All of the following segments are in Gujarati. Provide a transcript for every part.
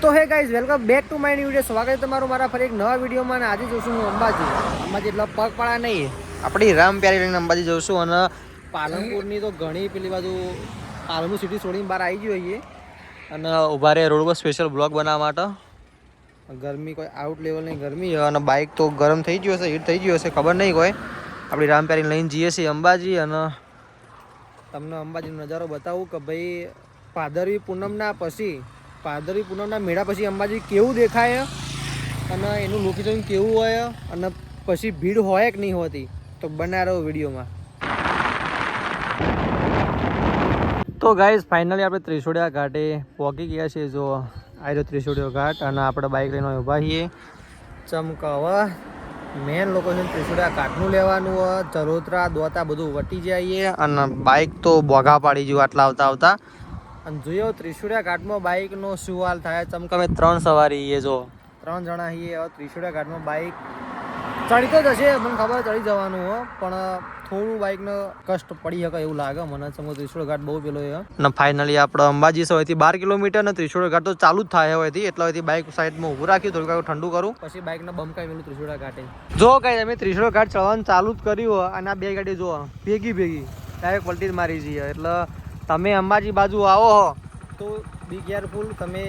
તો hey guys welcome back to my new video. સ્વાગત છે તમારું મારા ફરી એક નવા વિડીયોમાં. અને આજે જોશું હું અંબાજી એટલે પગપાળા નહીં, આપણી રામ પ્યારી લઈને અંબાજી જોશું. અને પાલનપુરની તો ઘણી પેલી બાજુ પાલનપુર સિટી છોડીને બહાર આવી ગઈ હોઈએ અને ઊભા રહે રોડ પર સ્પેશિયલ બ્લોગ બનાવવા માટે. ગરમી કોઈ આઉટ લેવલની ગરમી છે અને બાઇક તો ગરમ થઈ ગયું હશે, હીટ થઈ ગયું હશે, ખબર નહીં કોઈ. આપણી રામ પ્યારી લઈને જઈએ છીએ અંબાજી. અને તમને અંબાજીનો નજારો બતાવું કે ભાઈ ભાદરવી પૂનમના મેળા પછી અંબાજી કેવું દેખાય અને એનું લોકેશન કેવું હોય અને પછી ભીડ હોય કે નહીં હોતી, તો બના રહો વિડીયોમાં. તો ગાઈઝ ફાઇનલી આપણે ત્રિશોડિયા ઘાટે પહોંચી ગયા છીએ. જો આવ્યો ત્રિશોડિયો ઘાટ અને આપણે બાઇક લઈને ઊભા છીએ. ચમકાવા મેન લોકેશન ત્રિશોડિયા ઘાટનું લેવાનું હોય. ચરોતરા દોતા બધું વટી જઈએ અને બાઇક તો બોઘા પાડી ગયું આટલા આવતા. અને જોયો ત્રિશોડિયા ઘાટમાં બાઇકનો શું હાલ થાય. ચમકામે 3 સવારી એ જો 3 જણા છીએ. હવે ત્રિશોડિયા ઘાટમાં બાઇક ચડી તો જશે, મને ખબર ચડી જવાનું હો, પણ થોડું બાઇકને કષ્ટ પડી શકે એવું લાગે મને. ચમકો ત્રિશોડિયા ઘાટ બહુ પેલો છે. અને ફાઇનલી આપણે અંબાજી સૌથી 12 કિલોમીટર ને ત્રિશોડિયા ઘાટ તો ચાલુ જ થાય હોયથી, એટલે હોયથી બાઇક સાઈડમાં ઊભું રાખ્યું, થોડું ઠંડુ કરું, પછી બાઇકને બમકાઈ મેલું ત્રિશોડિયા ઘાટે. જો કઈ તમે ત્રિશોડિયા ઘાટ ચડવાનું ચાલુ જ કર્યું અને આ બે ગાડી જો ભેગી ડાયરેક્ટ પલટી જ મારી જઈએ. એટલે તમે અંબાજી બાજુ આવો હો તો બી કેરફુલ, તમે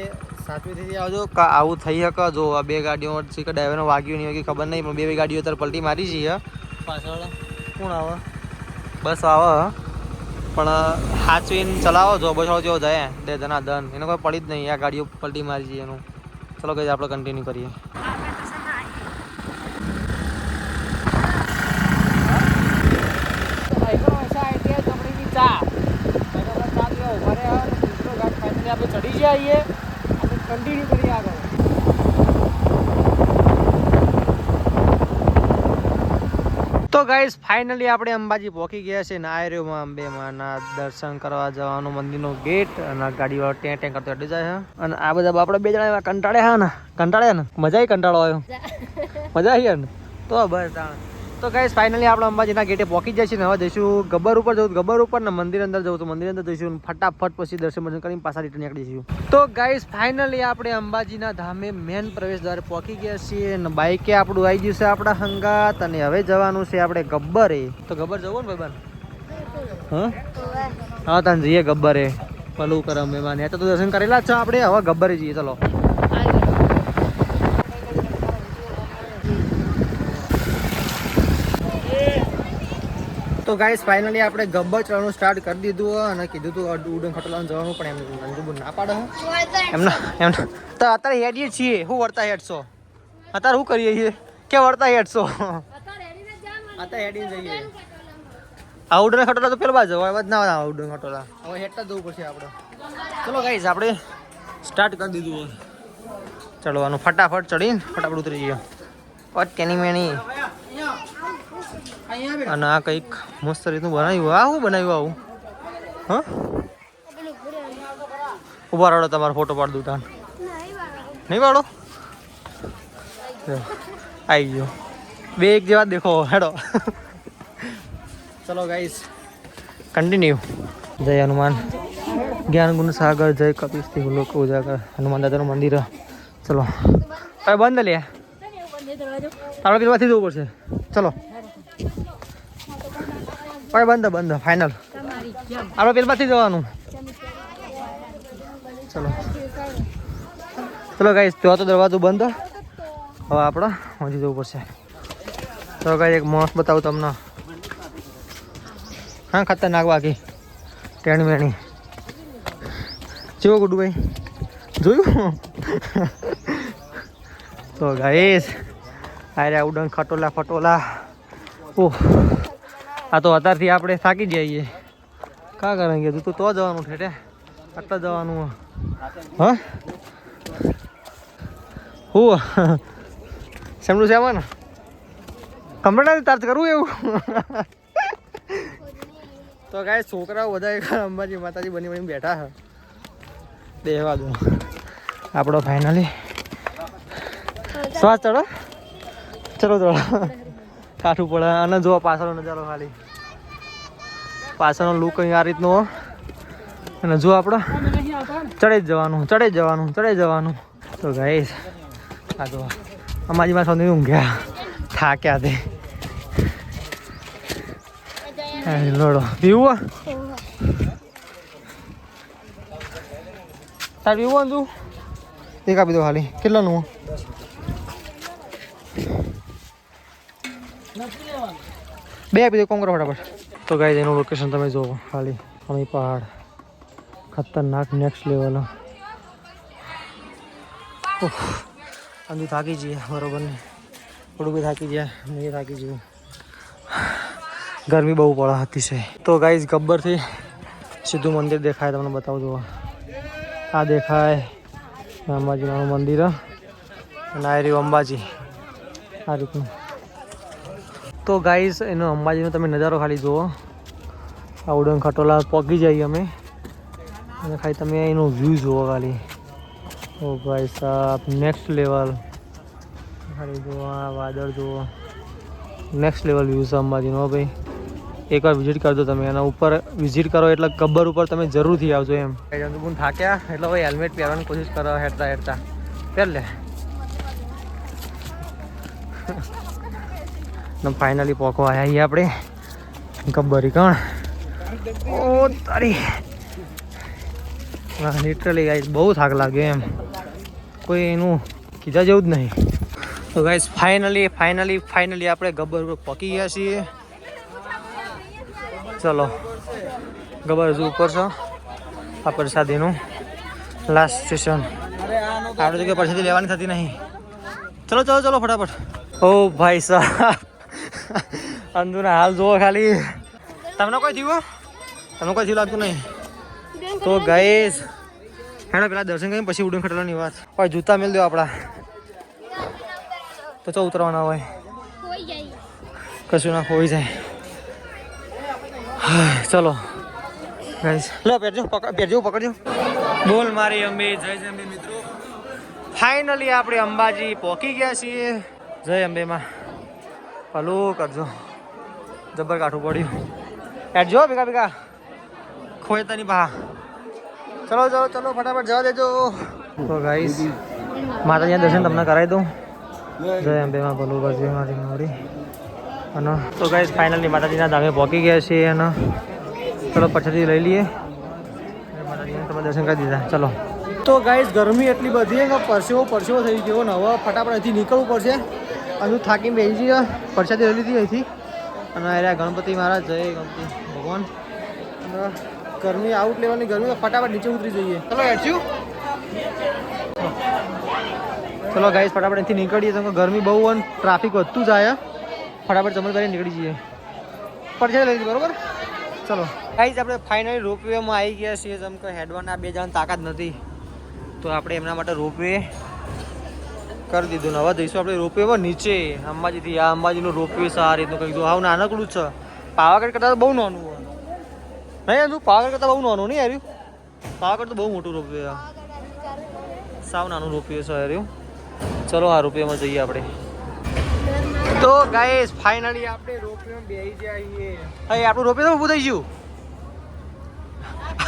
સાચવીથી આવજો. આવું થઈ શકે. જો આ બે ગાડીઓ ડ્રાઈવરને વાગ્યું નહીં હોય કે ખબર નહીં, પણ બે ગાડીઓ અત્યારે પલટી મારી જઈએ. પાછળ કોણ આવે? બસ આવે, પણ સાચવીને ચલાવો. જો બસ જેવો જાય દે ધનાધન, એને કોઈ પડી જ નહીં. આ ગાડીઓ પલટી મારી જઈએ એનું. ચલો કઈ આપણે કન્ટિન્યુ કરીએ. આપણે ચડી જઈએ, આપણે કન્ટિન્યુ કરીએ આગળ. તો ગાઈઝ ફાઇનલી આપણે અંબાજી પહોંચી ગયા છે. ને આયર્યોમાં અંબેમાના દર્શન કરવા જવાનું મંદિરનો ગેટ. અને ગાડીવાળો ટેં કરતો અડી જાય છે. અને આ બધા આપણે બે જણા એવા કંટાળ્યા ને મજા આવી. કંટાળો આવ્યો, મજા આવી ને. તો બસ તો ગાઈઝ ફાઇનલી આપણે અંબાજીના ગેટે પહોંચી જાય છે. ને હવે જઈશું ગબ્બર ઉપર જવું, ગબ્બર ઉપર ને મંદિર અંદર જવું, તો મંદિર અંદર જઈશું. ફટાફટ પછી દર્શન કરીને પાછા રિટર્ન નીકળી જઈશું. તો ગાઈઝ ફાઇનલી આપણે અંબાજીના ધામે મેન પ્રવેશ દ્વારે પહોંચી ગયા છીએ. અને બાઇકે આપણું આવી ગયું છે આપણા હંગાત. અને હવે જવાનું છે આપણે ગબ્બરે. તો ગબ્બર જવું ને ભાઈ? હા તને જઈએ ગબ્બરે. પલું કરમ મહેમાન તો દર્શન કરેલા જ છે આપણે. હવે ગબ્બરે જઈએ. ચલો. તો ગાઈસ ફાઇનલી આપણે ગબ્બર ચડવાનું સ્ટાર્ટ કરી દીધું અને કીધું તું ઉડન ખટોલાનું જવાનું, પણ એમ નંદુબુ ના પાડે એમના તો અત્યારે હેડીએ છીએ. શું વળતા હેડશો અત્યારે? શું કરીએ છીએ કે વળતા હેડશો? અત્યારે હેડીને જઈએ. આ ઉડન ખટોલા તો પેલા બાજુ હવે ના આવે. ઉડન ખટોલા હવે હેડતા જવું પડશે આપણે. ચલો ગાઈસ આપણે સ્ટાર્ટ કરી દીધું ચડવાનું. ફટાફટ ચડીને ફટાફટ ઉતરી જઈએ. તેની મેણી. અને આ કંઈક મસ્ત રીતનું બનાવ્યું. આ શું બનાવ્યું આવું? હા ઉભા રહો, તમારો ફોટો પાડ દઉં. તાન નહીં પાડો? આવી ગયો. બે એક જેવા દેખો. હેડો. ચલો ગાઈસ કન્ટિન્યુ. જય હનુમાન જ્ઞાન ગુણ સાગર, જય કપિસ્તી લોકો ઉજાગર, હનુમાન દાદાનું મંદિર. ચલો હવે બંધ લે. આપણે પેલમાંથી જવું પડશે. ચલો ભાઈ બંધ ફાઇનલ. આપણે પેલમાંથી જવાનું. ચલો ગાઈસ તો દરવાજો બંધ. હવે આપણે હજી જવું પડશે. તો ગાઈ એક મોસ બતાવું તમને. હા ખતરનાક બાકી ટેણ મેણી જેવો ગુડુ ભાઈ જોયું. તો ગાઈસ અરે ઉડન ખટોલા. ઓહ આ તો અત્યારથી આપણે થાકી જઈએ. કાં કરેંગે? તું તો જવાનું ઠેઠે, આટલા જવાનું. હા હું સમજું છે આમાં ને કમ્પ્યુટર ચાર્જ કરવું એવું. તો ગાય છોકરાઓ બધા અંબાજી માતાજી બની બેઠા છે. બેહવા દો. આપણો ફાઇનલી શ્વાસ ચડો. ચલો કાઠું પડે. અને જો પાછળનો નજારો ખાલી પાછળનો લુક અહીં આ રીતનો. અને જો આપણે ચડે જ જવાનું. તો ગાઈસ આ તો અંબાજીમાં સૌથી ઊંઘ્યા થાક્યા તે લોડો પીવું તાર પીવું તું એક આપી દો ખાલી કેટલાનું બે આપી દો કોમ કરો ફટાફટ. તો ગાઈસ એનું લોકેશન તમે જુઓ ખાલી અમે પહાડ ખતરનાક નેક્સ્ટ લેવલ. અંદુ થાકી જઈએ બરોબર ને થોડું બી થાકી જાય નહીં થાકી જઈએ ગરમી બહુ પડે અતિશય. તો ગાઈસ ગબ્બરથી સીધું મંદિર દેખાય તમને બતાવું જુઓ આ દેખાય અંબાજીનું મંદિર અને આ રહ્યું અંબાજી આ રીતનું. તો ગાઈસ એનો અંબાજીનો તમે નજારો ખાલી જુઓ આ ઉડન ખટોલા પહોંચી જઈએ અમે અને ખાલી તમે એનો વ્યૂ જુઓ ખાલી. ઓ ભાઈ સાહેબ નેક્સ્ટ લેવલ ખાલી જુઓ આ વાદળ જુઓ નેક્સ્ટ લેવલ વ્યૂ છે અંબાજીનો ભાઈ. એકવાર વિઝિટ કરજો તમે એના ઉપર વિઝિટ કરો એટલે ગબ્બર ઉપર તમે જરૂરથી આવજો એમ. જંતુબુન થાક્યા એટલે ભાઈ હેલ્મેટ પહેરવાની કોશિશ કરો હેડતા પહેર લે. ફાઇનલી પોકો આવ્યા છીએ આપણે ગબ્બરી કણ. ઓ તારી લિટરલી ગાઈસ બહુ થાક લાગે એમ કોઈ એનું કીધા જેવું જ નહીં. તો ગાઈસ ફાઇનલી આપણે ગબ્બર ઉપર પહોંચી ગયા છીએ. ચલો ગબ્બર હજુ ઉપર છે આ પ્રસાદીનું લાસ્ટ સ્ટેશન. આપણે જગ્યાએ પ્રસાદી લેવાની થતી નહીં. ચલો ફટાફટ. ઓ ભાઈ સાહેબ અંદુના હાલ જુઓ ખાલી. તમને કોઈ થયું લાગતું નહીં. તો ગાઈસ હેડો પેલા દર્શન કરીને પછી ઉડન ખટોલાની વાત. ભાઈ જૂતા મેળ દો આપણા તો ચો ઉતરવાના હોય કશું ના ખોઈ જાય. ચલો ગાઈસ લો પહેરજો પકડજો. બોલ મારી અંબે જય અંબે. મિત્રો ફાઇનલી આપણે અંબાજી પહોંચી ગયા છીએ. જય અંબેમાં ભલું કરજો જબર કાઠું પડ્યું એડજો ભેગા ખોયતાની પા. ચલો ફટાફટ જવા દેજો. તો ગાઈસ માતાજીના દર્શન તમને કરાવી દઉં. જય અંબેમાં ભલું કરજો મારી. અને તો ગાઈસ ફાઇનલી માતાજીના ધામે પહોંચી ગયા છીએ અને ચલો પછાડી લઈ લઈએ. માતાજીને તમે દર્શન કરી દીધા. ચલો તો ગાઈસ ગરમી એટલી બધી કે પરસેવો થઈ ગયો ને હવે ફટાફટ અહીંથી નીકળવું પડશે. અને થાકીને બેસી જઈએ પરસાદી લઈ લીધી અહીંથી. અને અરે ગણપતિ મહારાજ જય ગણપતિ ભગવાન. અને ગરમી આઉટ લેવલની ગરમી ફટાફટ નીચે ઉતરી જઈએ. ચલો હેડશું. ચલો ગાઈસ ફટાફટ અહીંથી નીકળીએ તો ગરમી બહુ અને ટ્રાફિક વધતું જાય. ફટાફટ જમણ કરીને નીકળી જઈએ. પરસાદી લઈ લીધી બરોબર. ચલો ગાઈસ આપણે ફાઇનલી રોપવેમાં આવી ગયા છીએ. જેમ કે હેડવાના 2 જણ તાકાત નથી તો આપણે એમના માટે રોપવે કરી દીધું. હવે જઈશું આપણે રોપવે નીચે અંબાજીથી. આ અંબાજીનું રોપવે સારી રીતનું કહી દઉં. હાવ નાનકડું જ છે. પાવાગઢ કરતાં બહુ નાનું હોય નહીં. તું પાવાગઢ કરતાં બહુ નાનું નહીં હાર્યું. પાવાગઢ તો બહુ મોટું રોપવે સાવ નાનું રોપવે છે હાર્યું. ચલો આ રોપવેમાં જઈએ આપણે. તો ગાઈસ ફાઇનલી આપણે રોપવેમાં બેસી જઈએ. હવે આપણું રોપવે તો ઊભું થઈ ગયું.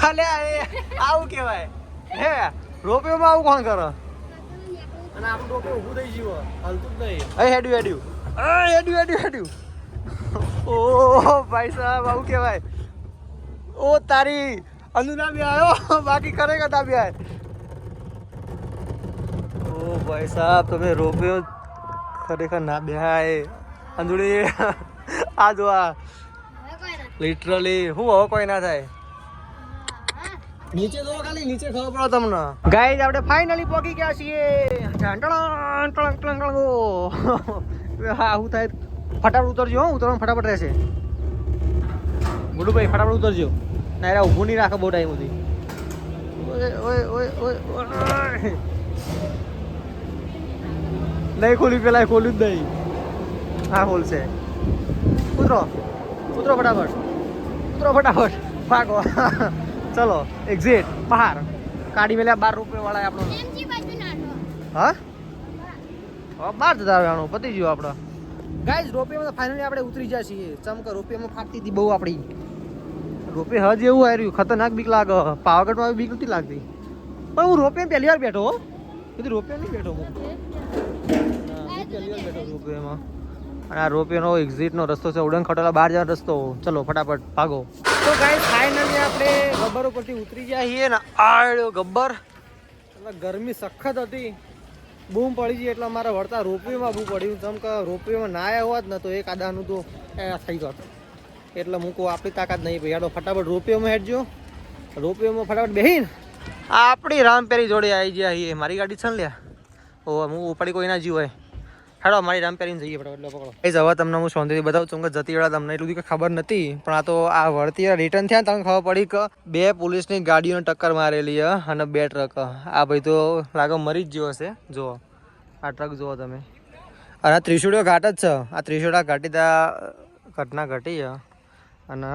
અલે આવું કહેવાય હે રોપવેમાં આવું કોણ કરે. અને આપણું રોપવે ઊભું થઈ ગયું હાલતું જ નહીં. હેડ્યું. ઓ ભાઈ સાહેબ આવું કહેવાય. ઓ તારી અંદુ ના બી આવ્યો બાકી કરે કરતા બી આય. ઓ ભાઈ સાહેબ તમે રોપવે ખરેખર ના બેહાય અંદુડી. આ જો આ લિટરલી હું હવે કોઈ ના થાય. નીચે જો ખાલી નીચે ખબર પડો તમને. ગાઈસ આપણે ફાઇનલી પહોંચી ગયા છીએ. હા હું થાય ફટાફટ ઉતરજો. ઉતરવાનું ફટાફટ રહેશે. ગુડુભાઈ ફટાફટ ઉતરજો. ના યાર ઊભું નહીં રાખે બહુ ટાઈમ સુધી. નહીં ખોલ્યું પેલા ખોલ્યું જ નહીં. હા ખોલશે. ઉતરો ફટાફટ ભાગો. ચલો એક્ઝિટ બહાર કાઢી મેલ્યા. 12 રૂપિયા વાળા આપણો. હા બહાર જતા રહેવાનું પતી ગયું આપણે. ગાઈઝ રોપવેમાં ફાઇનલી આપણે ઉતરી જાય છીએ. ચમકા રોપવેમાં ફાટતી હતી બહુ આપણી. રોપવે હજ એવું આવ્યું ખતરનાક બીક લાગે. પાવાગઢમાં બીક નથી લાગતી. પણ હું રોપે પહેલી વાર બેઠો હો, કીધું રોપે નહીં બેઠો હું પહેલી વાર બેઠો રોપવેમાં. અને આ રોપવેનો એક્ઝિટનો રસ્તો છે ઉડન ખટોલા બહાર જવાનો રસ્તો. ચલો ફટાફટ ભાગો. તો ગાઈસ ફાઇનલી આપણે ગબ્બર ઉપરથી ઉતરી ગયા છીએ ને આ ગબ્બર. ગરમી સખત હતી, બૂમ પડી ગઈ એટલે મારે વળતા રોપવેમાં બૂમ પડ્યું. જેમ કે રોપવેમાં ના આવ્યા હોત ને તો એક આદાનું તો થઈ ગયો. એટલે હું કહું આપણી તાકાત નહીં ભાઈ, યાડો ફટાફટ રોપવેમાં હેડજો. રોપવેમાં ફટાફટ બેહીને આપણી રામપેરી જોડે આવી ગયા છીએ. મારી ગાડી છે ને લ્યા, ઓ હું ઉપાડી કોઈ ના જીવ હોય. હેડો મારી રામપેરીને જઈએ ફટાફટ. પકડો એ હવે તમને હું શાંતિથી બતાવું છું કે જતી વેળા તમને એટલું કંઈ ખબર નથી, પણ આ તો આ વળતી રિટર્ન થયા તમને ખબર પડી કે 2 પોલીસની ગાડીઓને ટક્કર મારેલી અને 2 ટ્રક. આ ભાઈ તો લાગે મરી જ ગયો હશે. જુઓ આ ટ્રક જુઓ તમે. અને ત્રિશુળીઓ ઘાટ જ છે આ. ત્રિશુળા ઘાટી ત્યાં ઘટના ઘટી અને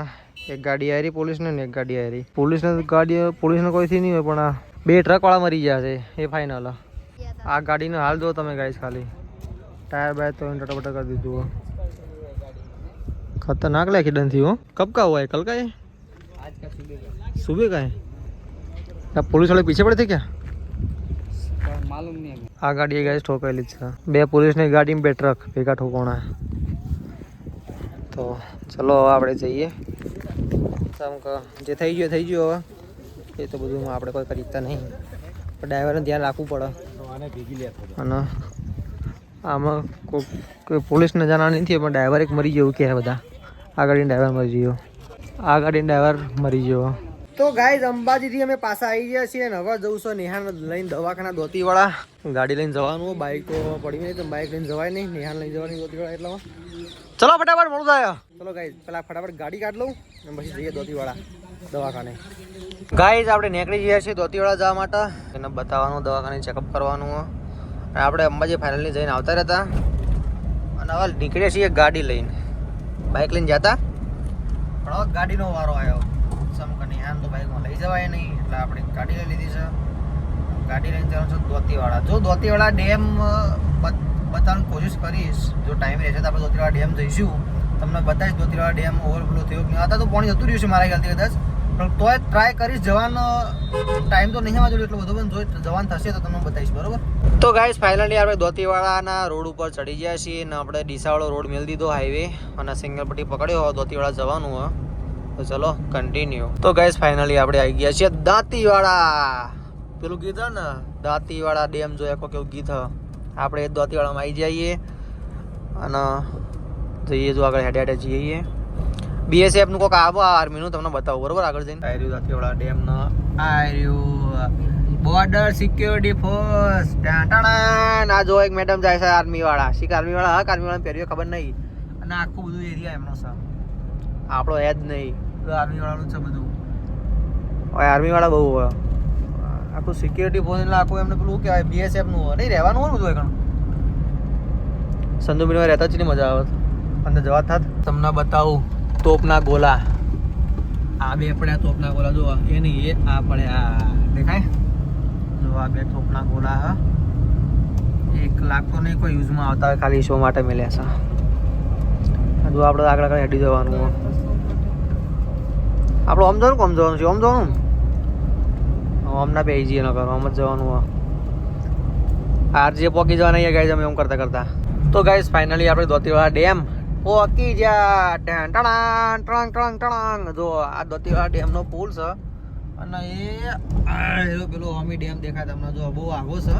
એક ગાડી આવી પોલીસને ને એક ગાડી આવી પોલીસને કોઈથી નહીં હોય, પણ આ 2 ટ્રકવાળા મરી ગયા છે એ ફાઇનલ. આ ગાડીનો હાલ જુઓ તમે ગાઈસ, ખાલી टायर बायर तो टटा कर दी तू. खतरनाक एक्सीडेंट थी वो. कब का हुआ है? कल का है? आज का सुबह का है. क्या पुलिस वाले पीछे पड़े थे क्या? मालूम नहीं है. आ गाड़ी गाइस ठोकायली છે. 2 પોલીસની ગાડીમાં 2 ટ્રક ભેગા ઠોકાણા. તો ચલો આપણે જઈએ. સમ કે જે થઈ ગયો હવે એ તો બધું આપણે કોઈ કરી શકતા નહીં, પણ ડ્રાઈવરને ધ્યાન રાખવું પડે. અને આમાં કોઈ પોલીસને જાણવા નથી, પણ ડ્રાઈવર એક મરી ગયું કે બધા. આ ગાડીનો ડ્રાઈવર મરી ગયો. આ ગાડીનો ડ્રાઈવર મરી ગયો. તો ગાઈઝ અંબાજીથી અમે પાછા આવી ગયા છીએ અને હવે જવું છું નેહાન લઈને દવાખાના દોતીવાળા. ગાડી લઈને જવાનું, બાઇક તો પડી નહીં તો બાઇક લઈને જવાય નહીં. નેહાન લઈને જવાની દોતીવાળા એટલામાં. ચલો ફટાફટ મોડું થાય. ચલો ગાઈઝ પેલા ફટાફટ ગાડી કાઢ લઉં અને પછી જઈએ દોતીવાળા દવાખાને. ગાઈઝ આપણે નીકળી ગયા છીએ દોતીવાળા જવા માટે. એને બતાવવાનું, દવાખાને ચેકઅપ કરવાનું. અને આપણે અંબાજી ફાઇનલી જઈને આવતા રહેતા અને હવે નીકળ્યા છીએ ગાડી લઈને. બાઇક લઈને જતા પણ હવે ગાડીનો વારો આવ્યો. સમકની આમ તો બાઇકમાં લઈ જવાય નહીં એટલે આપણે ગાડી લઈ લીધી છે. ગાડી લઈને જવાનું છે દોતીવાળા. જો દોતીવાળા ડેમ બતાવવાની કોશિશ કરીશ, જો ટાઈમ રહેશે તો આપણે દોતીવાળા ડેમ જઈશું. તમને બતાવીશ દોતીવાળા ડેમ ઓવરફ્લો થયો કે નહીં. आता તો પાણી જતું રહ્યું છે મારા ખ્યાલથી કદાચ, પણ તોય ટ્રાય કરીશ. જવાનો ટાઈમ તો નહીં આવવા જોઈએ એટલો બધો, પણ જો જવાનું થશે તો તમને બતાવીશ. બરોબર. તો ગાઈસ ફાઇનલી આપણે દોતીવાળાના રોડ ઉપર ચડી ગયા છીએ અને આપણે ડીસાવાળો રોડ મેળ દીધો હાઈવે અને સિંગલ પટ્ટી પકડ્યો દોતીવાળા જવાનું હોય. તો ચલો કન્ટિન્યુ. તો ગાઈસ ફાઇનલી આપણે આવી ગયા છીએ દાંતીવાળા. પેલું ગીત ને દાંતીવાળા ડેમ જોયા કોઈ કેવું ગીત. આપણે દોતીવાળામાં આવી જઈએ અને જઈએ જો આગળ હેડે જઈએ. BSF નું કોઈક આવો આર્મીનું તમને બતાવું. બરોબર આગળ જઈને આર્યું દાંતીવાળા ડેમનો આર્યું બોર્ડર સિક્યોરિટી ફોર્સ. ના જો એક મેડમ જાય છે આર્મી વાળા. શીખ આર્મી વાળા હા આર્મી વાળા પહેર્યું ખબર નહીં. અને આખું બધું એરિયા એમનો છે, આપણો એ જ નહીં. આર્મી વાળાનું છે બધું. હવે આર્મી વાળા બહુ હોય. આખું સિક્યોરિટી ફોર્સ એટલે આખું એમને પેલું કહેવાય BSF નું હોય. નહીં રહેવાનું હોય બધું એકણ. સંધુબીનમાં રહેતા જ નહીં મજા આવે. અંદર જવા થાત તમને બતાવું તોપના ગોલા. આ 2 પડ્યા તોપના ગોલા. જો એ નહીં એ આ પડ્યા દેખાય. જો આ 2 તોપના ગોલા હા. 1 લાખ તો નહીં કોઈ યુઝમાં આવતા હોય, ખાલી શો માટે મળ્યા છે. જો આપણે આગળ આગળ હેડી જવાનું. આપણે આમ જવાનું આમ જવાનું છે. આમ જવાનું આમના બે જઈએ ન કરો આમ જ જવાનું. RJ પોકી જવાના અહીંયા ગાઈઝ અમે એમ કરતા કરતા. તો ગાઈઝ ફાઇનલી આપણે દોતીવાળા ડેમ પોકી જા. ટણાંગ ટણાંગ ટણાંગ. જો આ દોતીવાળા ડેમનો પુલ છે અને એ પેલો હોમી ડેમ દેખાય તમને. જો બહુ આગો છે,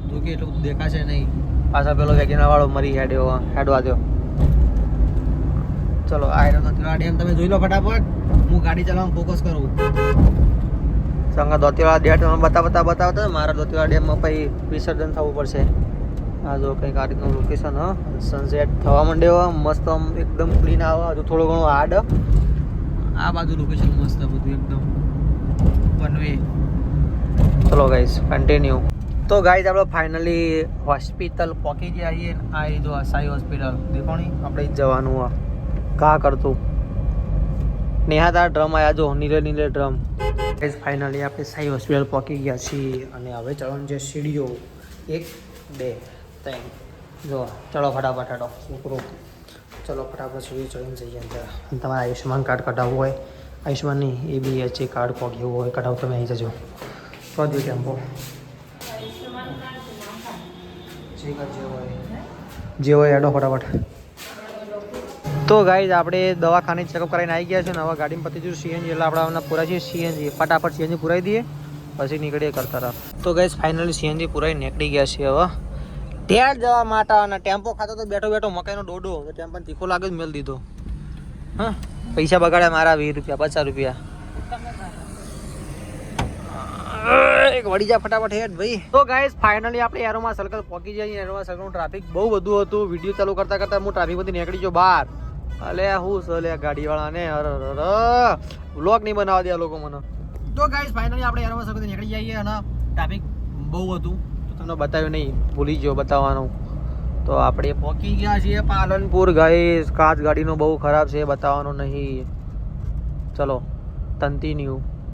જો કે એટલું બધું દેખાશે નહીં. પાછા પેલો વેગેના વાળો મરી હેડવા દો. ચલો આ દોતીવાળા ડેમ તમે જોઈ લો ફટાફટ. હું ગાડી ચલાવવાનું ફોકસ કરું. સંગા દોતીવાળા ડેમ તમે બતાવતા મારા દોતીવાળા ડેમમાં પછી વિસર્જન થવું પડશે. આ જો કંઈક આ રીતનું લોકેશન હ. સનસેટ થવા માંડ્યો મસ્ત, આમ એકદમ ક્લીન આવે. હજુ થોડું ઘણું હાર્ડ. આ બાજુ લોકેશન મસ્ત બધું એકદમ વન વે. ચલો ગાઈઝ કન્ટિન્યુ. તો ગાઈઝ આપણે ફાઇનલી હોસ્પિટલ પહોંચી ગયા છીએ. આ એ જો સાઈ હોસ્પિટલ દેખોણી આપણે જ જવાનું હોય. ઘા કરતું નેહાતા ડ્રમ આવ્યા જો નીલે નીલે ડ્રમ. ગાઈઝ ફાઇનલી આપણે સાઈ હોસ્પિટલ પહોંચી ગયા છીએ અને હવે ચડવાનું છે સીડીઓ 1 2 3. જો ચલો ફટાફટ હેડો છોકરો. ચલો ફટાફટ સીડી ચડીને જઈએ અંદર. અને તમારે આયુષ્યમાન કાર્ડ કઢાવવું હોય, આયુષ્યમાન નહીં ABHA કાર્ડ કોક એવું હોય કઢાવ તમે આવી જજો. તો જ ટેમ્પો જે હોય એડો ફટાફટ. તો ગાઈઝ આપણે દવાખાને ચેકઅપ કરાવીને આવી ગયા છે ને હવે ગાડીમાં પતી ગયું સીએનજી એટલે આપણે પૂરા છીએ સીએનજી ફટાફટ સીએનજી પુરાઈ દઈએ પછી નીકળીએ કરતા રહા. તો ગાઈઝ ફાઇનલી સીએનજી પુરાઈ નીકળી ગયા છે હવે ત્યાં જવા માટે અને ટેમ્પો ખાતો તો બેઠો બેઠો મકાઈનો ડોડો તો ટેમ્પો તીખો લાગે જ મેળ દીધો. હા પૈસા બગાડ્યા મારા 20 રૂપિયા 50 રૂપિયા. એક વળી જા ફટાફટ હેડ ભાઈ. તો ગાઈઝ ફાઇનલી આપણે એરોમા સર્કલ પહોંચી જઈએ. એરોમા સર્કલનું ટ્રાફિક બહુ બધું હતું. વિડીયો ચાલુ કરતા કરતા હું ટ્રાફિકમાંથી નીકળી ગયો બહાર. અલે હું છે ગાડીવાળાને વ્લોગ નહીં બનાવવા દે આ લોકો મને. તો ગાઈઝ ફાઇનલી આપણે એરોમા સર્કલથી નીકળી જઈએ અને ટ્રાફિક બહુ હતું તો તમને બતાવ્યું નહીં, ભૂલી ગયો બતાવવાનું. તો આપણે પહોંચી ગયા છીએ પાલનપુર. ગાઈઝ કાચ ગાડીનો બહુ ખરાબ છે, બતાવવાનું નહીં. ચલો કન્ટિન્યુ.